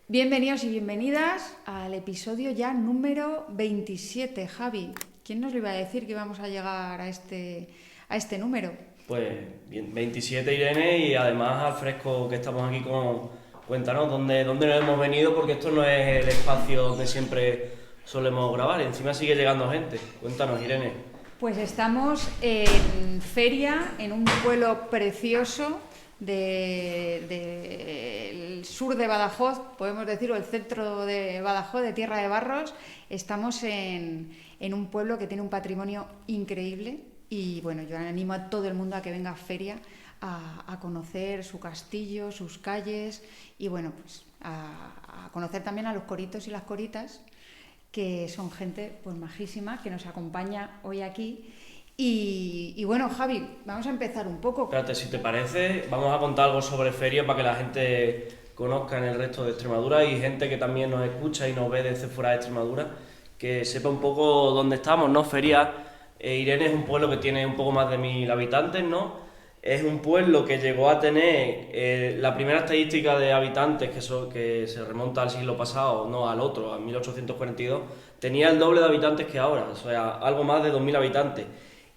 Bienvenidos y bienvenidas al episodio ya número 27, Javi. ¿Quién nos lo iba a decir que íbamos a llegar a este número? Pues bien, 27 Irene, y además al fresco que estamos aquí con... Cuéntanos dónde nos hemos venido, porque esto no es el espacio donde siempre solemos grabar y encima sigue llegando gente. Cuéntanos, Irene. Pues estamos en feria, en un pueblo precioso del sur de Badajoz, podemos decir, o el centro de Badajoz, de Tierra de Barros. Estamos en un pueblo que tiene un patrimonio increíble y bueno, yo animo a todo el mundo a que venga a feria a conocer su castillo, sus calles y bueno, pues a conocer también a los coritos y las coritas, que son gente pues majísima que nos acompaña hoy aquí. Y bueno, Javi, vamos a empezar un poco. Espérate, si te parece, vamos a contar algo sobre feria para que la gente conozca en el resto de Extremadura y gente que también nos escucha y nos ve desde fuera de Extremadura, que sepa un poco dónde estamos, ¿no? Feria, Irene es un pueblo que tiene un poco más de 1000 habitantes, ¿no? Es un pueblo que llegó a tener la primera estadística de habitantes, que se remonta al siglo pasado, no al otro, a 1842, tenía el doble de habitantes que ahora, o sea, algo más de 2000 habitantes.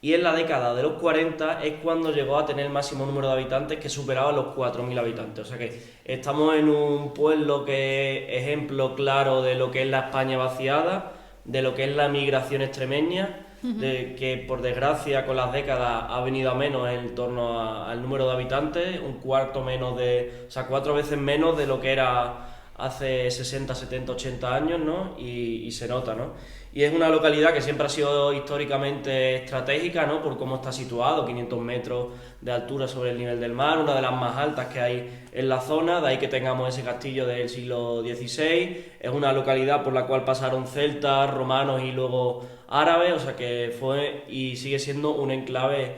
Y en la década de los 40 es cuando llegó a tener el máximo número de habitantes, que superaba los 4000 habitantes. O sea que estamos en un pueblo que es ejemplo claro de lo que es la España vaciada, de lo que es la migración extremeña, de que por desgracia con las décadas ha venido a menos en torno al número de habitantes, un cuarto menos o sea, 4 veces menos de lo que era hace 60, 70, 80 años, ¿no? Y se nota, ¿no? Y es una localidad que siempre ha sido históricamente estratégica, ¿no? Por cómo está situado, 500 metros de altura sobre el nivel del mar, una de las más altas que hay en la zona, de ahí que tengamos ese castillo del siglo XVI. Es una localidad por la cual pasaron celtas, romanos y luego árabes, o sea que fue y sigue siendo un enclave,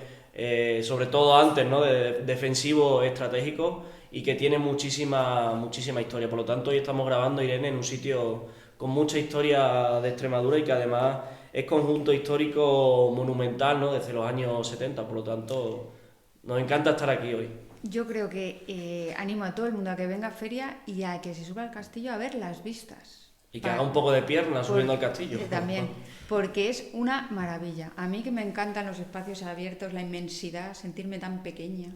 sobre todo antes, ¿no? De defensivo estratégico, y que tiene muchísima historia. Por lo tanto, hoy estamos grabando, Irene, en un sitio con mucha historia de Extremadura y que además es conjunto histórico monumental, ¿no? Desde los años 70. Por lo tanto, nos encanta estar aquí hoy. Yo creo que animo a todo el mundo a que venga a feria y a que se suba al castillo a ver las vistas. Y que haga un poco de pierna subiendo al castillo. También, porque es una maravilla. A mí que me encantan los espacios abiertos, la inmensidad, sentirme tan pequeña,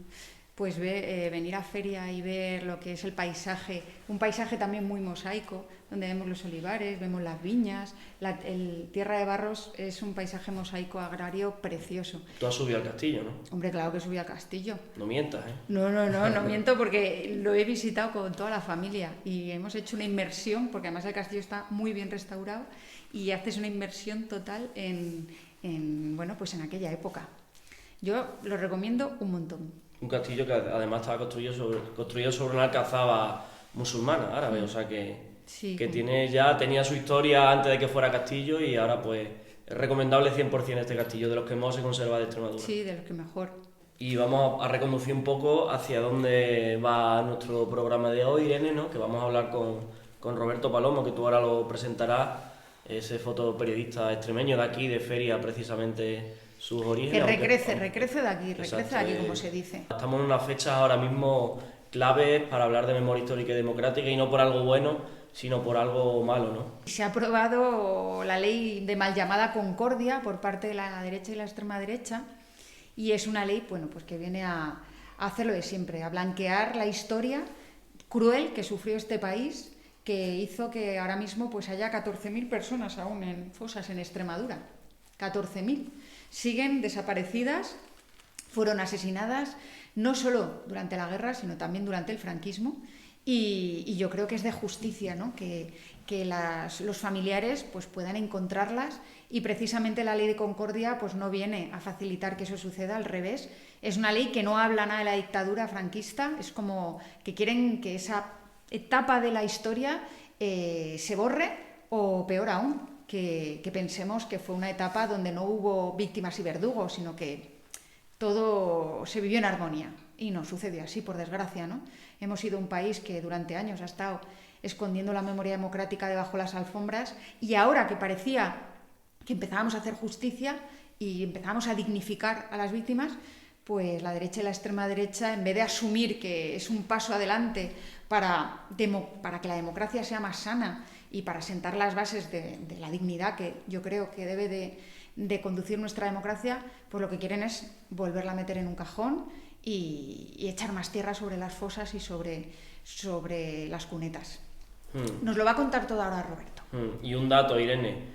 pues venir a feria y ver lo que es el paisaje, un paisaje también muy mosaico, donde vemos los olivares, vemos las viñas, el Tierra de Barros es un paisaje mosaico agrario precioso. Tú has subido al castillo, ¿no? Hombre, claro que subí al castillo. No mientas, ¿eh? No miento, porque lo he visitado con toda la familia y hemos hecho una inmersión, porque además el castillo está muy bien restaurado y haces una inmersión total bueno, pues en aquella época. Yo lo recomiendo un montón. Un castillo que además estaba construido sobre una alcazaba musulmana, árabe, o sea Sí, que tenía su historia antes de que fuera castillo, y ahora pues es recomendable 100% este castillo, de los que más se conserva de Extremadura. Sí, de los que mejor. Y vamos a reconducir un poco hacia dónde va nuestro programa de hoy, Irene, ¿no? Que vamos a hablar con Roberto Palomo, que tú ahora lo presentarás, ese fotoperiodista extremeño de aquí, de feria, precisamente sus orígenes. Recrece de aquí, como se dice. Estamos en unas fechas ahora mismo claves para hablar de memoria histórica y democrática, y no por algo bueno, sino por algo malo, ¿no? Se ha aprobado la ley de mal llamada Concordia por parte de la derecha y la extrema derecha, y es una ley, bueno, pues que viene a hacer lo de siempre, a blanquear la historia cruel que sufrió este país, que hizo que ahora mismo pues haya 14.000 personas aún en fosas en Extremadura. 14.000. Siguen desaparecidas, fueron asesinadas no solo durante la guerra, sino también durante el franquismo, y yo creo que es de justicia, ¿no? que los familiares pues puedan encontrarlas, y precisamente la ley de Concordia pues no viene a facilitar que eso suceda, al revés. Es una ley que no habla nada de la dictadura franquista, es como que quieren que esa etapa de la historia se borre, o peor aún, que pensemos que fue una etapa donde no hubo víctimas y verdugos, sino que todo se vivió en armonía. Y no sucedió así, por desgracia, ¿no? Hemos sido un país que durante años ha estado escondiendo la memoria democrática debajo de las alfombras, y ahora que parecía que empezábamos a hacer justicia y empezábamos a dignificar a las víctimas, pues la derecha y la extrema derecha, en vez de asumir que es un paso adelante para que la democracia sea más sana y para sentar las bases de la dignidad que yo creo que debe de conducir nuestra democracia, pues lo que quieren es volverla a meter en un cajón y echar más tierra sobre las fosas y sobre las cunetas. Nos lo va a contar todo ahora Roberto. Y un dato, Irene,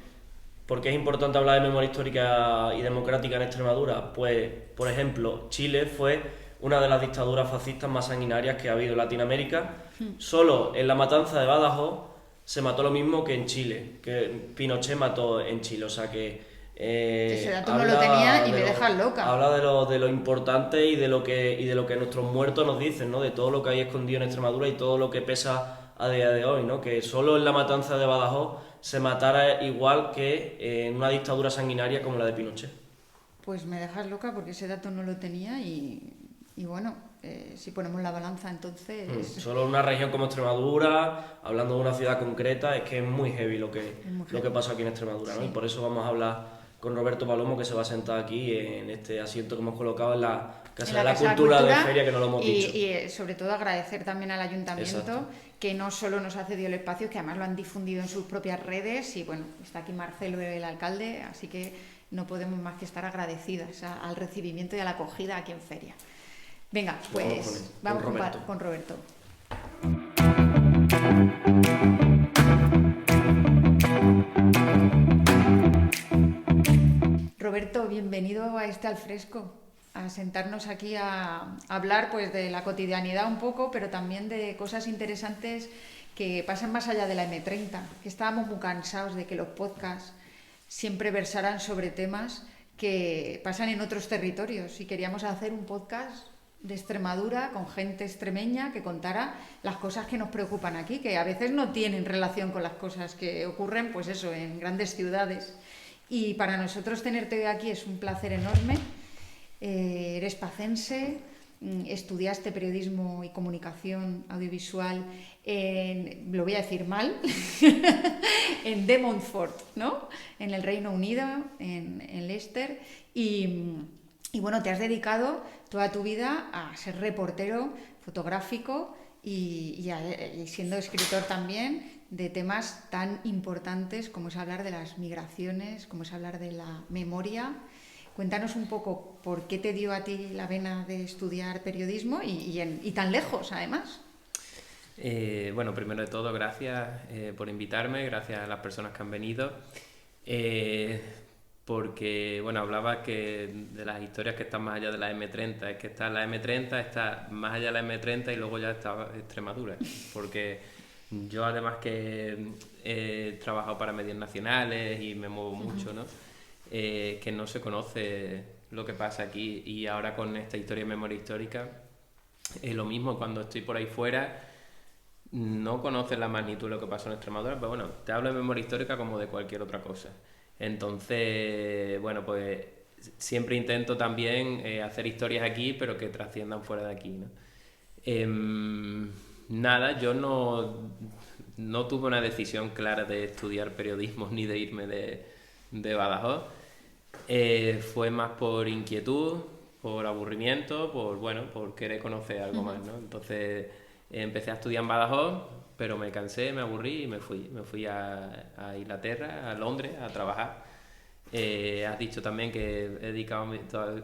¿por qué es importante hablar de memoria histórica y democrática en Extremadura? Pues, por ejemplo, Chile fue una de las dictaduras fascistas más sanguinarias que ha habido en Latinoamérica. Solo en la matanza de Badajoz se mató lo mismo que en Chile, que Pinochet mató en Chile, o sea que... ese dato no lo tenía y me dejas loca. Habla de lo importante y de lo que nuestros muertos nos dicen, ¿no? De todo lo que hay escondido en Extremadura y todo lo que pesa a día de hoy, ¿no? Que solo en la matanza de Badajoz se matara igual que en una dictadura sanguinaria como la de Pinochet. Pues me dejas loca porque ese dato no lo tenía y bueno, si ponemos la balanza entonces... Solo en una región como Extremadura, hablando de una ciudad concreta, es que es muy heavy lo que pasó aquí en Extremadura, ¿no? Sí. Y por eso vamos a hablar con Roberto Palomo, que se va a sentar aquí en este asiento que hemos colocado en la Casa de la Cultura de Feria, que no lo hemos dicho. Y sobre todo agradecer también al Ayuntamiento. Exacto. Que no solo nos ha cedido el espacio, que además lo han difundido en sus propias redes y bueno, está aquí Marcelo, el alcalde, así que no podemos más que estar agradecidas al recibimiento y a la acogida aquí en Feria. Venga, pues vamos con Roberto. Roberto, bienvenido a este Al Fresco, a sentarnos aquí a hablar pues de la cotidianidad un poco, pero también de cosas interesantes que pasan más allá de la M30, que estábamos muy cansados de que los podcasts siempre versaran sobre temas que pasan en otros territorios y queríamos hacer un podcast de Extremadura con gente extremeña que contara las cosas que nos preocupan aquí, que a veces no tienen relación con las cosas que ocurren, pues eso, en grandes ciudades. Y para nosotros tenerte hoy aquí es un placer enorme. Eres pacense, estudiaste periodismo y comunicación audiovisual lo voy a decir mal, en De Montfort, ¿no? En el Reino Unido, en Leicester, y bueno, te has dedicado toda tu vida a ser reportero fotográfico y siendo escritor también de temas tan importantes como es hablar de las migraciones, como es hablar de la memoria. Cuéntanos un poco por qué te dio a ti la vena de estudiar periodismo y tan lejos, además. Bueno, primero de todo, gracias por invitarme, gracias a las personas que han venido. Porque, bueno, hablaba que de las historias que están más allá de la M30, es que está la M30, está más allá de la M30 y luego ya está Extremadura, porque yo además que he trabajado para medios nacionales y me muevo mucho, ¿no? Que no se conoce lo que pasa aquí y ahora con esta historia de memoria histórica es lo mismo. Cuando estoy por ahí fuera no conoces la magnitud de lo que pasó en Extremadura, pero bueno, te hablo de memoria histórica como de cualquier otra cosa. Entonces, bueno, pues siempre intento también hacer historias aquí, pero que trasciendan fuera de aquí, ¿no? Nada, yo no tuve una decisión clara de estudiar periodismo ni de irme de Badajoz. Fue más por inquietud, por aburrimiento, por querer conocer algo más, ¿no? Entonces empecé a estudiar en Badajoz, pero me cansé, me aburrí y me fui a Inglaterra, a Londres, a trabajar. Has dicho también que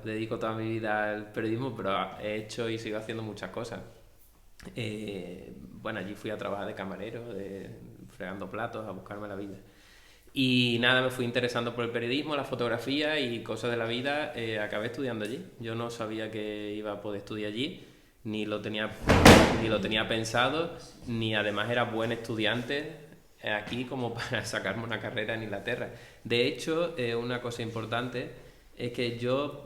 dedico toda mi vida al periodismo, pero he hecho y sigo haciendo muchas cosas. Bueno, allí fui a trabajar de camarero, fregando platos, a buscarme la vida. Y nada, me fui interesando por el periodismo, la fotografía y cosas de la vida. Acabé estudiando allí. Yo no sabía que iba a poder estudiar allí, ni lo tenía pensado, ni además era buen estudiante aquí como para sacarme una carrera en Inglaterra. De hecho, una cosa importante es que yo,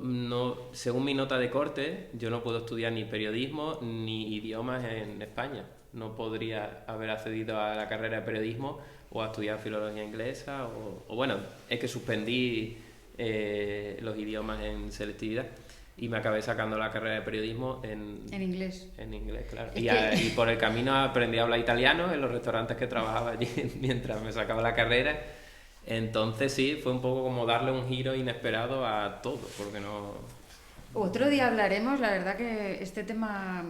según mi nota de corte, yo no puedo estudiar ni periodismo ni idiomas en España. No podría haber accedido a la carrera de periodismo o a estudiar filología inglesa o bueno, es que suspendí los idiomas en selectividad y me acabé sacando la carrera de periodismo en inglés. En inglés, claro. Y por el camino aprendí a hablar italiano en los restaurantes que trabajaba allí mientras me sacaba la carrera. Entonces sí, fue un poco como darle un giro inesperado a todo, porque Otro día hablaremos, la verdad que este tema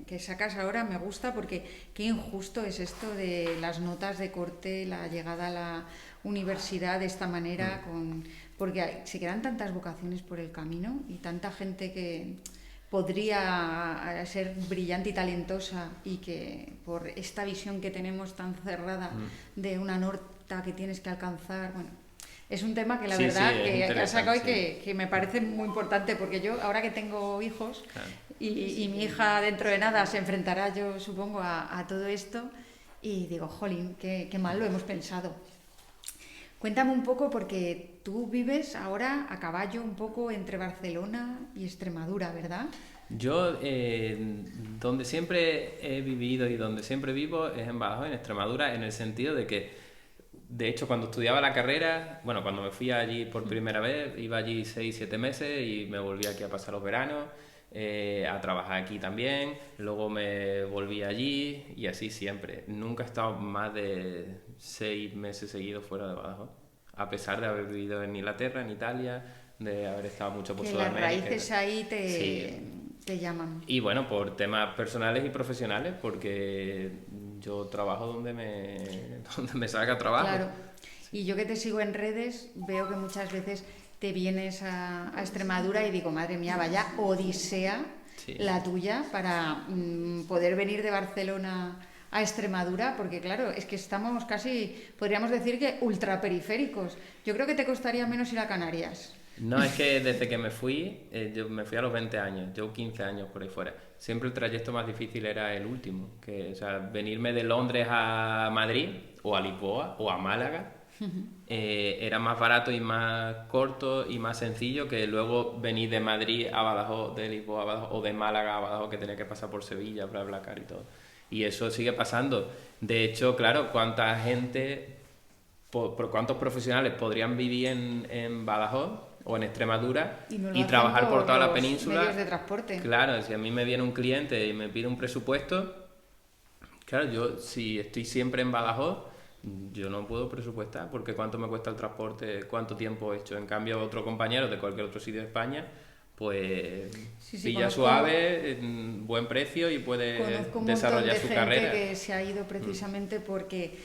que sacas ahora me gusta porque qué injusto es esto de las notas de corte, la llegada a la universidad de esta manera, porque se quedan tantas vocaciones por el camino y tanta gente que podría ser brillante y talentosa y que por esta visión que tenemos tan cerrada de una nota que tienes que alcanzar, bueno, es un tema que la verdad que has sacado y que me parece muy importante porque yo ahora que tengo hijos y mi hija dentro de nada se enfrentará, yo supongo, a todo esto y digo, jolín, qué mal lo hemos pensado. Cuéntame un poco porque tú vives ahora a caballo un poco entre Barcelona y Extremadura, ¿verdad? Yo, donde siempre he vivido y donde siempre vivo es en Badajoz, en Extremadura, en el sentido de que, de hecho, cuando estudiaba la carrera, bueno, cuando me fui allí por primera vez, iba allí 6-7 meses y me volví aquí a pasar los veranos, a trabajar aquí también, luego me volví allí y así siempre. Nunca he estado más de 6 meses seguidos fuera de Badajoz, a pesar de haber vivido en Inglaterra, en Italia, de haber estado mucho por Que Sudamérica. las raíces ahí Sí. te llaman. Y bueno, por temas personales y profesionales, porque yo trabajo donde me salga trabajo. Claro. Y yo que te sigo en redes, veo que muchas veces te vienes a Extremadura y digo, madre mía, vaya odisea la tuya para poder venir de Barcelona a Extremadura, porque claro, es que estamos casi, podríamos decir que ultraperiféricos. Yo creo que te costaría menos ir a Canarias. No, es que desde que me fui, yo me fui a los 20 años, llevo 15 años por ahí fuera. Siempre el trayecto más difícil era el último, o sea, venirme de Londres a Madrid, o a Lisboa, o a Málaga, era más barato y más corto y más sencillo que luego venir de Madrid a Badajoz, de Lisboa a Badajoz, o de Málaga a Badajoz, que tenía que pasar por Sevilla, BlaBlaCar y todo. Y eso sigue pasando. De hecho, claro, ¿cuánta gente, por cuántos profesionales podrían vivir en Badajoz o en Extremadura y trabajar por toda la península? Medios de transporte. Claro, si a mí me viene un cliente y me pide un presupuesto, claro, yo si estoy siempre en Badajoz, yo no puedo presupuestar porque cuánto me cuesta el transporte, cuánto tiempo he hecho. En cambio, otro compañero de cualquier otro sitio de España, pues pilla suave, buen precio y puede desarrollar su carrera. Que se ha ido precisamente porque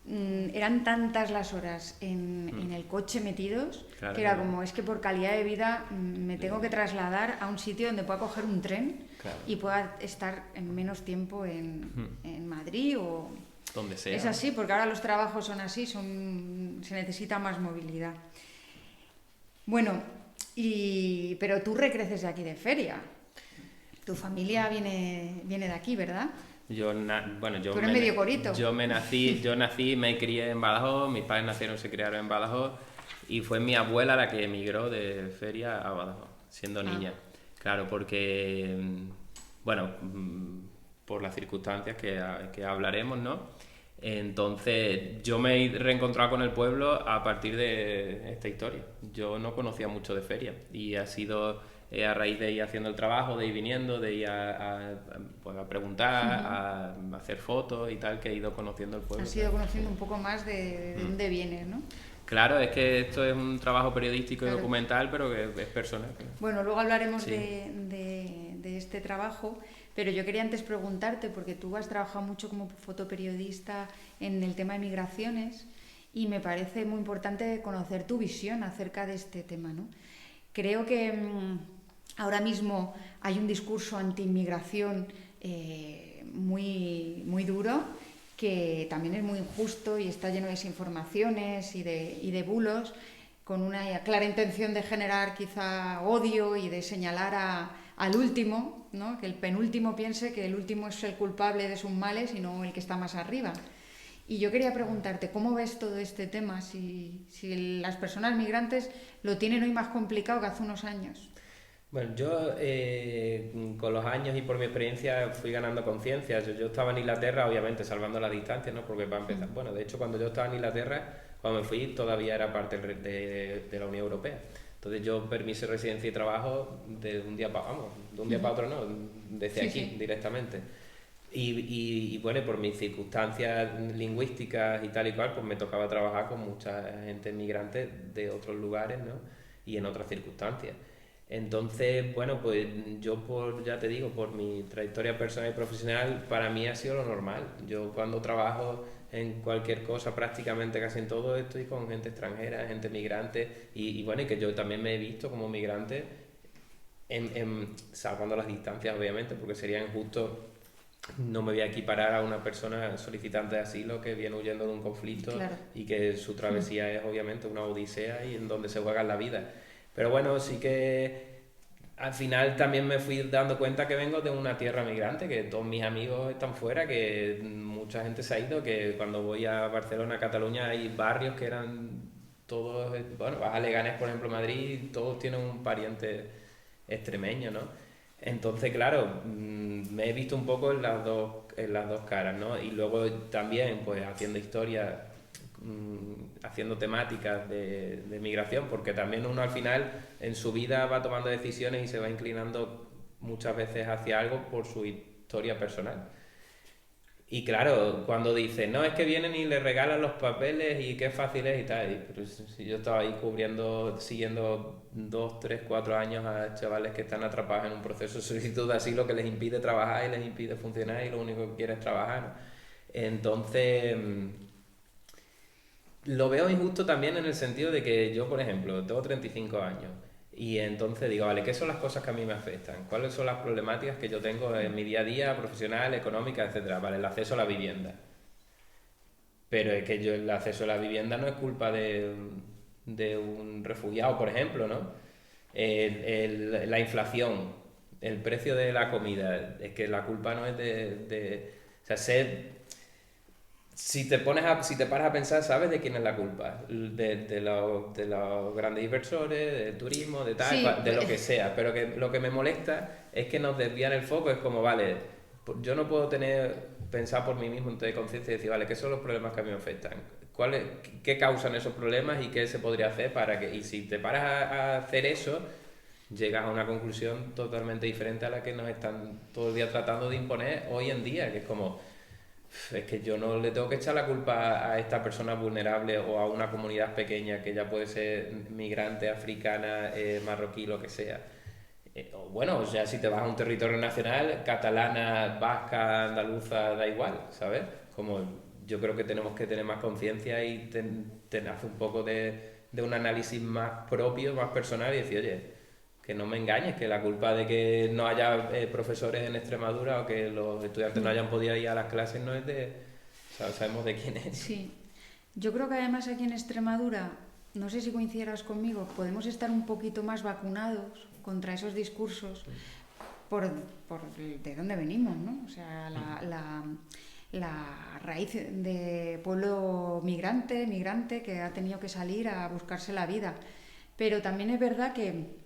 eran tantas las horas en el coche metidos, claro, que era como, es que por calidad de vida me tengo que trasladar a un sitio donde pueda coger un tren, claro, y pueda estar en menos tiempo en Madrid o donde sea. Es así, porque ahora los trabajos son así, se necesita más movilidad. Bueno, pero tú recreces de aquí de Feria. Tu familia viene de aquí, ¿verdad? Tú eres medio corito. Yo nací, me crié en Badajoz, mis padres nacieron y se criaron en Badajoz y fue mi abuela la que emigró de Feria a Badajoz, siendo niña. Claro, porque, bueno, por las circunstancias que hablaremos, ¿no? Entonces yo me he reencontrado con el pueblo a partir de esta historia. Yo no conocía mucho de Feria y ha sido a raíz de ir haciendo el trabajo, de ir viniendo, de ir a preguntar, a hacer fotos y tal, que he ido conociendo el pueblo. Has ido conociendo un poco más de dónde vienes, ¿no? Claro, es que esto es un trabajo periodístico y documental, pero que es personal. Bueno, luego hablaremos de este trabajo, pero yo quería antes preguntarte, porque tú has trabajado mucho como fotoperiodista en el tema de migraciones y me parece muy importante conocer tu visión acerca de este tema, ¿no? Creo que ahora mismo hay un discurso anti-inmigración muy duro, que también es muy injusto y está lleno de desinformaciones y de bulos, con una clara intención de generar quizá odio y de señalar al último, ¿no? Que el penúltimo piense que el último es el culpable de sus males y no el que está más arriba. Y yo quería preguntarte, ¿cómo ves todo este tema? Si las personas migrantes lo tienen hoy más complicado que hace unos años. Bueno, yo con los años y por mi experiencia fui ganando conciencia. Yo estaba en Inglaterra, obviamente, salvando la distancia, ¿no? Porque para empezar, bueno, de hecho, cuando yo estaba en Inglaterra, cuando me fui, todavía era parte de la Unión Europea. Entonces yo permiso de residencia y trabajo de un día para otro, no, desde aquí directamente. Y bueno, por mis circunstancias lingüísticas y tal y cual, pues me tocaba trabajar con mucha gente migrante de otros lugares, ¿no? Y en otras circunstancias. Entonces, bueno, pues yo ya te digo, por mi trayectoria personal y profesional, para mí ha sido lo normal. Yo cuando trabajo en cualquier cosa, prácticamente casi en todo, estoy con gente extranjera, gente migrante, y bueno, y que yo también me he visto como migrante, salvando las distancias, obviamente, porque sería injusto. No me voy a equiparar a una persona solicitante de asilo que viene huyendo de un conflicto, Claro. y que su travesía es obviamente una odisea y en donde se juega la vida. Pero bueno, sí que al final también me fui dando cuenta que vengo de una tierra migrante, que todos mis amigos están fuera, que mucha gente se ha ido, que cuando voy a Barcelona, Cataluña, hay barrios que eran todos, bueno, vas a Leganés, por ejemplo, Madrid, todos tienen un pariente extremeño, ¿no? Entonces, claro, me he visto un poco en las dos caras, ¿no? Y luego también, pues, haciendo historia, haciendo temáticas de migración, porque también uno al final en su vida va tomando decisiones y se va inclinando muchas veces hacia algo por su historia personal. Y claro, cuando dicen, no, es que vienen y le regalan los papeles y qué fácil es y tal. Pero si yo estaba ahí siguiendo 2, 3, 4 años a chavales que están atrapados en un proceso de solicitud de asilo que les impide trabajar y les impide funcionar y lo único que quieren es trabajar, ¿no? Entonces, lo veo injusto también en el sentido de que yo, por ejemplo, tengo 35 años y entonces digo, vale, ¿qué son las cosas que a mí me afectan? ¿Cuáles son las problemáticas que yo tengo en mi día a día, profesional, económica, etcétera? Vale, el acceso a la vivienda. Pero es que el acceso a la vivienda no es culpa de un refugiado, por ejemplo, ¿no? La inflación, el precio de la comida, es que la culpa no es o sea, si te paras a pensar, sabes de quién es la culpa, de los grandes inversores, del turismo, de tal, Sí, de lo que sea, pero que lo que me molesta es que nos desvían el foco, es como, vale, yo no puedo pensar por mí mismo, tener conciencia y decir, vale, ¿qué son los problemas que a mí me afectan? ¿Qué causan esos problemas y qué se podría hacer para que, y si te paras a hacer eso, llegas a una conclusión totalmente diferente a la que nos están todo el día tratando de imponer hoy en día, que es como, es que yo no le tengo que echar la culpa a esta persona vulnerable o a una comunidad pequeña que ya puede ser migrante, africana, marroquí, lo que sea. O sea, si te vas a un territorio nacional, catalana, vasca, andaluza, da igual, ¿sabes? Como yo creo que tenemos que tener más conciencia y hacer un poco de un análisis más propio, más personal y decir, oye, que no me engañes, que la culpa de que no haya profesores en Extremadura o que los estudiantes no hayan podido ir a las clases no es o sea, sabemos de quién es. sí. Yo creo que además aquí en Extremadura, no sé si coincidirás conmigo, podemos estar un poquito más vacunados contra esos discursos por de dónde venimos, ¿no? O sea, la raíz de pueblo migrante que ha tenido que salir a buscarse la vida. Pero también es verdad que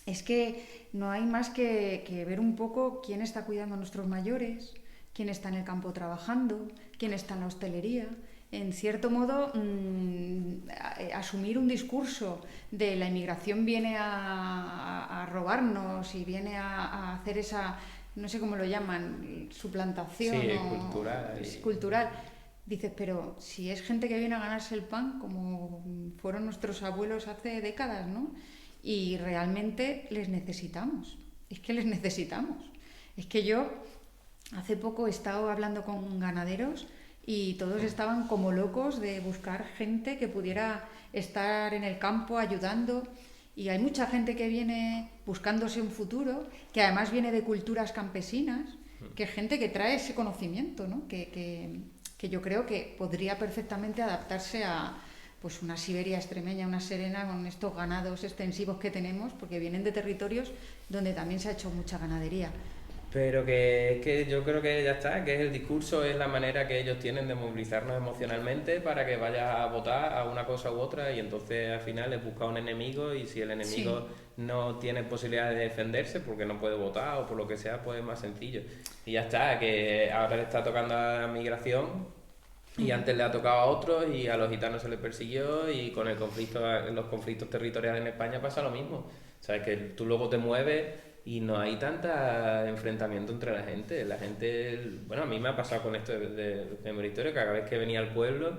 es que no hay más que ver un poco quién está cuidando a nuestros mayores, quién está en el campo trabajando, quién está en la hostelería. En cierto modo, asumir un discurso de la inmigración viene a robarnos y viene a hacer esa, no sé cómo lo llaman, suplantación Sí, o es cultural. Dices, pero si es gente que viene a ganarse el pan, como fueron nuestros abuelos hace décadas, ¿no? Y realmente les necesitamos. Es que les necesitamos. Es que yo hace poco he estado hablando con ganaderos y todos estaban como locos de buscar gente que pudiera estar en el campo ayudando. Y hay mucha gente que viene buscándose un futuro, que además viene de culturas campesinas, que es gente que trae ese conocimiento, ¿no? Que yo creo que podría perfectamente adaptarse a pues una Siberia extremeña, una Serena, con estos ganados extensivos que tenemos, porque vienen de territorios donde también se ha hecho mucha ganadería. Pero que yo creo que ya está, que es el discurso, es la manera que ellos tienen de movilizarnos emocionalmente para que vayas a votar a una cosa u otra, y entonces al final es buscar un enemigo, y si el enemigo no tiene posibilidad de defenderse porque no puede votar o por lo que sea, pues es más sencillo. Y ya está, que ahora le está tocando a la migración y antes le ha tocado a otros y a los gitanos se les persiguió, y con los conflictos territoriales en España pasa lo mismo. Sabes que tú luego te mueves y no hay tanta enfrentamiento entre la gente. La gente, bueno, a mí me ha pasado con esto de mi historia, que cada vez que venía al pueblo,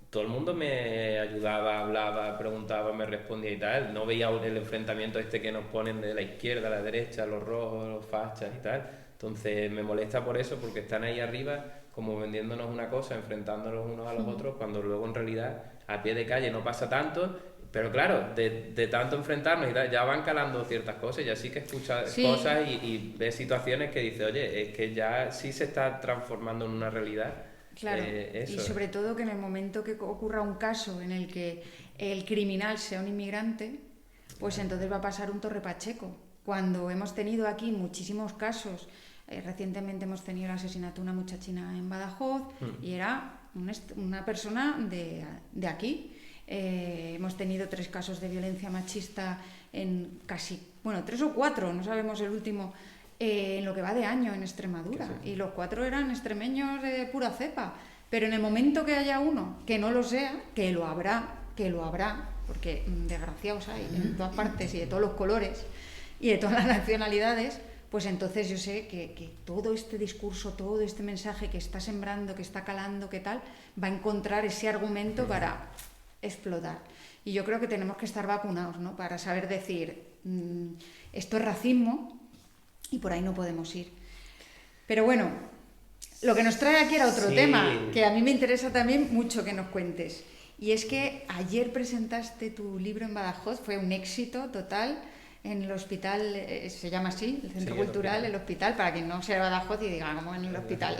todo el mundo me ayudaba, hablaba, preguntaba, me respondía y tal. No veía el enfrentamiento este que nos ponen de la izquierda a la derecha, los rojos, los fachas y tal. Entonces me molesta por eso, porque están ahí arriba como vendiéndonos una cosa, enfrentándonos unos a los otros, cuando luego en realidad a pie de calle no pasa tanto. Pero claro, de tanto enfrentarnos y tal, ya van calando ciertas cosas y así que escuchas cosas y ves situaciones que dices, oye, es que ya sí se está transformando en una realidad. Claro, Eso. y sobre todo que en el momento que ocurra un caso en el que el criminal sea un inmigrante, pues entonces va a pasar un Torre Pacheco. Cuando hemos tenido aquí muchísimos casos, recientemente hemos tenido el asesinato de una muchachina en Badajoz y era una persona de aquí. Hemos tenido 3 casos de violencia machista en casi, 3 o 4, no sabemos el último, en lo que va de año en Extremadura. Sí. Y los 4 eran extremeños de pura cepa. Pero en el momento que haya uno que no lo sea, que lo habrá, porque desgraciados hay en todas partes y de todos los colores y de todas las nacionalidades, pues entonces yo sé que todo este discurso, todo este mensaje que está sembrando, que está calando, que tal, va a encontrar ese argumento para explotar. Y yo creo que tenemos que estar vacunados, ¿no? Para saber decir, esto es racismo y por ahí no podemos ir. Pero bueno, lo que nos trae aquí era otro tema, que a mí me interesa también mucho que nos cuentes. Y es que ayer presentaste tu libro en Badajoz, fue un éxito total en el hospital, se llama así, el Centro Cultural, el hospital, para quien no sea de Badajoz y diga, como en el hospital.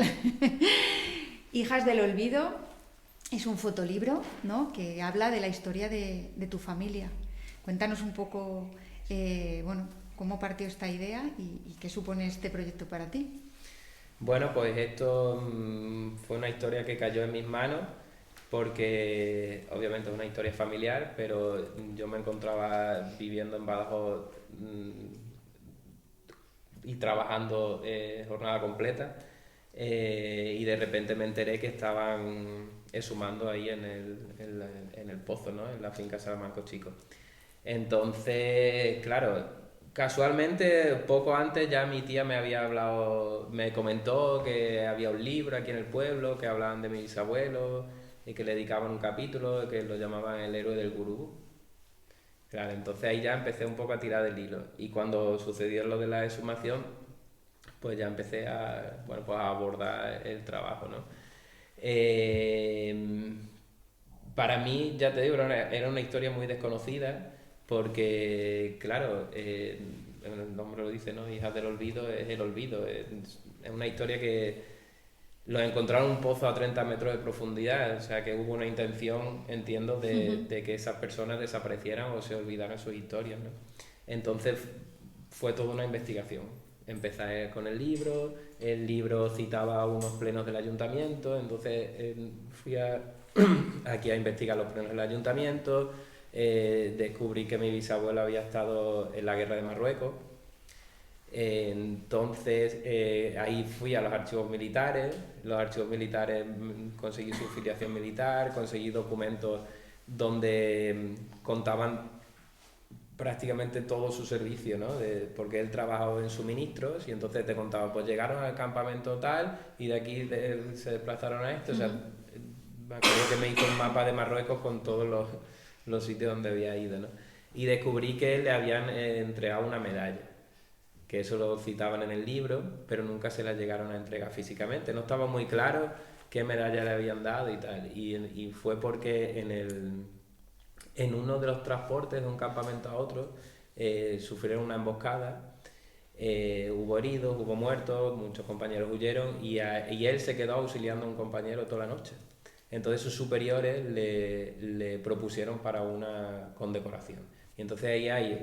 Hijas del Olvido, es un fotolibro, ¿no?, que habla de la historia de tu familia. Cuéntanos un poco, cómo partió esta idea y qué supone este proyecto para ti. Bueno, pues esto fue una historia que cayó en mis manos porque obviamente es una historia familiar, pero yo me encontraba viviendo en Badajoz y trabajando jornada completa y de repente me enteré que estaban exhumando ahí en el pozo, ¿no?, en la finca Salamanco Chico. Entonces, claro, casualmente, poco antes ya mi tía me comentó que había un libro aquí en el pueblo, que hablaban de mi bisabuelo y que le dedicaban un capítulo, que lo llamaban El héroe del gurú. Claro, entonces ahí ya empecé un poco a tirar del hilo. Y cuando sucedió lo de la exhumación, pues ya empecé a abordar el trabajo, ¿no? Para mí, ya te digo, era una historia muy desconocida. Porque, claro, el nombre lo dice, ¿no? Hijas del Olvido es el olvido. Es una historia que los encontraron en un pozo a 30 metros de profundidad. O sea, que hubo una intención, entiendo, de que esas personas desaparecieran o se olvidaran sus historias, ¿no? Entonces, fue toda una investigación. Empecé con el libro citaba unos plenos del ayuntamiento, entonces fui aquí a investigar los plenos del ayuntamiento. Descubrí que mi bisabuelo había estado en la guerra de Marruecos. Entonces ahí fui a los archivos militares. Conseguí su filiación militar, conseguí documentos donde contaban prácticamente todo su servicio, ¿no? Porque él trabajaba en suministros y entonces te contaba, pues llegaron al campamento tal y de aquí se desplazaron a esto. O sea, me acuerdo que me hizo un mapa de Marruecos con todos los sitios donde había ido, ¿no? Y descubrí que le habían entregado una medalla, que eso lo citaban en el libro, pero nunca se la llegaron a entregar físicamente. No estaba muy claro qué medalla le habían dado y tal. Y fue porque en uno de los transportes de un campamento a otro sufrieron una emboscada, hubo heridos, hubo muertos, muchos compañeros huyeron y él se quedó auxiliando a un compañero toda la noche. Entonces sus superiores le propusieron para una condecoración. Y entonces ahí hay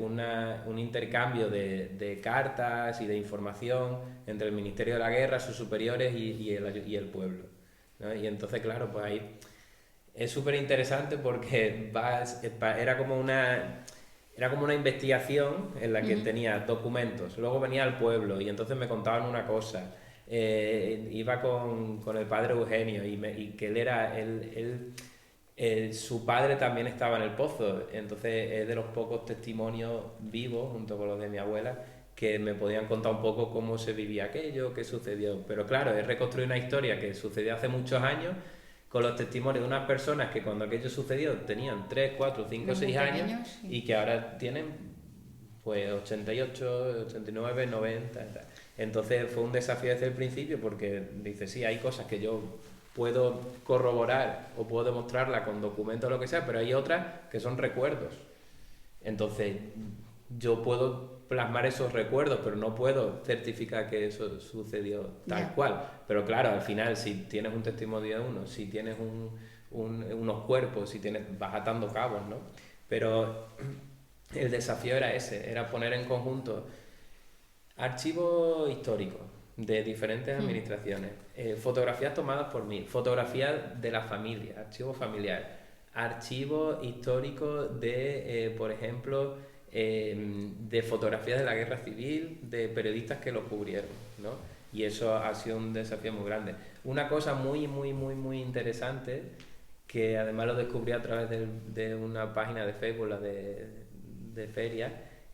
un intercambio de cartas y de información entre el Ministerio de la Guerra, sus superiores y el pueblo, ¿no? Y entonces, claro, pues ahí es súper interesante porque era como una investigación en la que tenía documentos. Luego venía al pueblo y entonces me contaban una cosa. Iba con el padre Eugenio y que su padre también estaba en el pozo, entonces es de los pocos testimonios vivos, junto con los de mi abuela, que me podían contar un poco cómo se vivía aquello, qué sucedió. Pero claro, he reconstruido una historia que sucedió hace muchos años con los testimonios de unas personas que cuando aquello sucedió tenían 3, 4, 5, Muy 6 años pequeños, sí. y que ahora tienen pues 88, 89, 90 y tal. Entonces fue un desafío desde el principio porque dice, sí, hay cosas que yo puedo corroborar o puedo demostrarla con documentos o lo que sea, pero hay otras que son recuerdos. Entonces yo puedo plasmar esos recuerdos, pero no puedo certificar que eso sucedió tal cual. Pero claro, al final, si tienes un testimonio de uno, si tienes unos cuerpos, si tienes, vas atando cabos, ¿no? Pero el desafío era ese, era poner en conjunto archivos históricos de diferentes administraciones, fotografías tomadas por mí, fotografías de la familia, archivos familiares, archivos históricos de, por ejemplo, de fotografías de la guerra civil, de periodistas que lo cubrieron, ¿no? Y eso ha sido un desafío muy grande. Una cosa muy interesante, que además lo descubrí a través de una página de Facebook, la de Feria,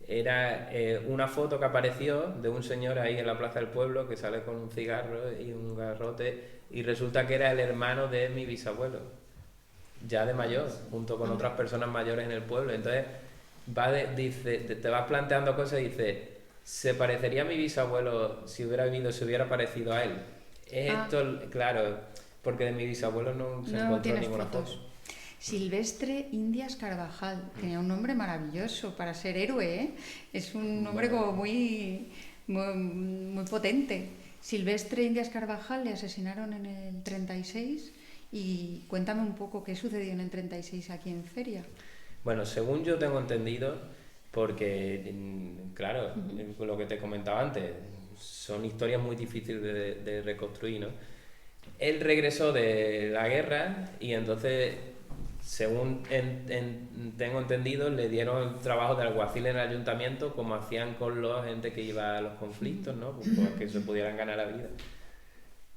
era una foto que apareció de un señor ahí en la Plaza del Pueblo que sale con un cigarro y un garrote, y resulta que era el hermano de mi bisabuelo, ya de mayor, junto con otras personas mayores en el pueblo. Entonces dice, te vas planteando cosas y dices, ¿se parecería a mi bisabuelo si hubiera vivido, si hubiera parecido a él? Esto, claro, porque de mi bisabuelo no se encontró ninguna foto. Silvestre Indias Carvajal, tenía un nombre maravilloso para ser héroe, ¿eh? Es un nombre como muy potente. Silvestre Indias Carvajal le asesinaron en el 36 y cuéntame un poco qué sucedió en el 36 aquí en Feria. Bueno, según yo tengo entendido, porque claro, lo que te comentaba antes, son historias muy difíciles de reconstruir, ¿no? Él regresó de la guerra y entonces, según tengo entendido, le dieron el trabajo de alguacil en el ayuntamiento, como hacían con la gente que iba a los conflictos, ¿no? Pues para que se pudieran ganar la vida.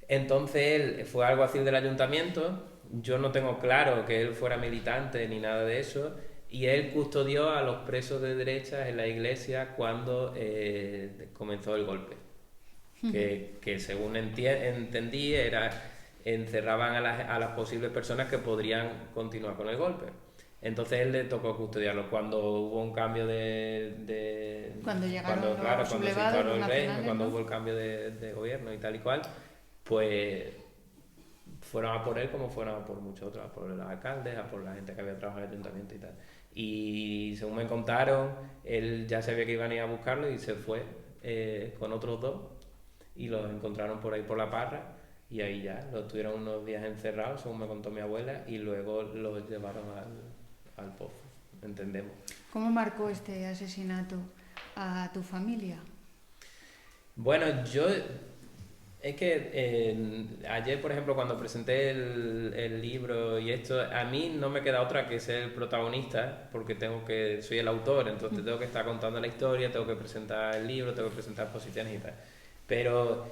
Entonces él fue alguacil del ayuntamiento. Yo no tengo claro que él fuera militante ni nada de eso, y él custodió a los presos de derechas en la iglesia cuando comenzó el golpe, que según entendí encerraban a las posibles personas que podrían continuar con el golpe. Entonces él le tocó custodiarlo cuando hubo un cambio cuando llegaron cuando los se sublevados, instaló los el régimen, nacionales, cuando ¿no? hubo el cambio de gobierno y tal y cual, pues fueron a por él como fueron a por muchos otros, a por los alcaldes, a por la gente que había trabajado en el ayuntamiento y tal. Y según me contaron, él ya sabía que iban a ir a buscarlo y se fue con otros dos y los encontraron por ahí por la Parra, y ahí ya los tuvieron unos días encerrados, según me contó mi abuela, y luego los llevaron al pozo, entendemos. ¿Cómo marcó este asesinato a tu familia? Bueno, es que ayer, por ejemplo, cuando presenté el libro y esto, a mí no me queda otra que ser el protagonista, porque soy el autor, entonces tengo que estar contando la historia, tengo que presentar el libro, tengo que presentar posiciones y tal. Pero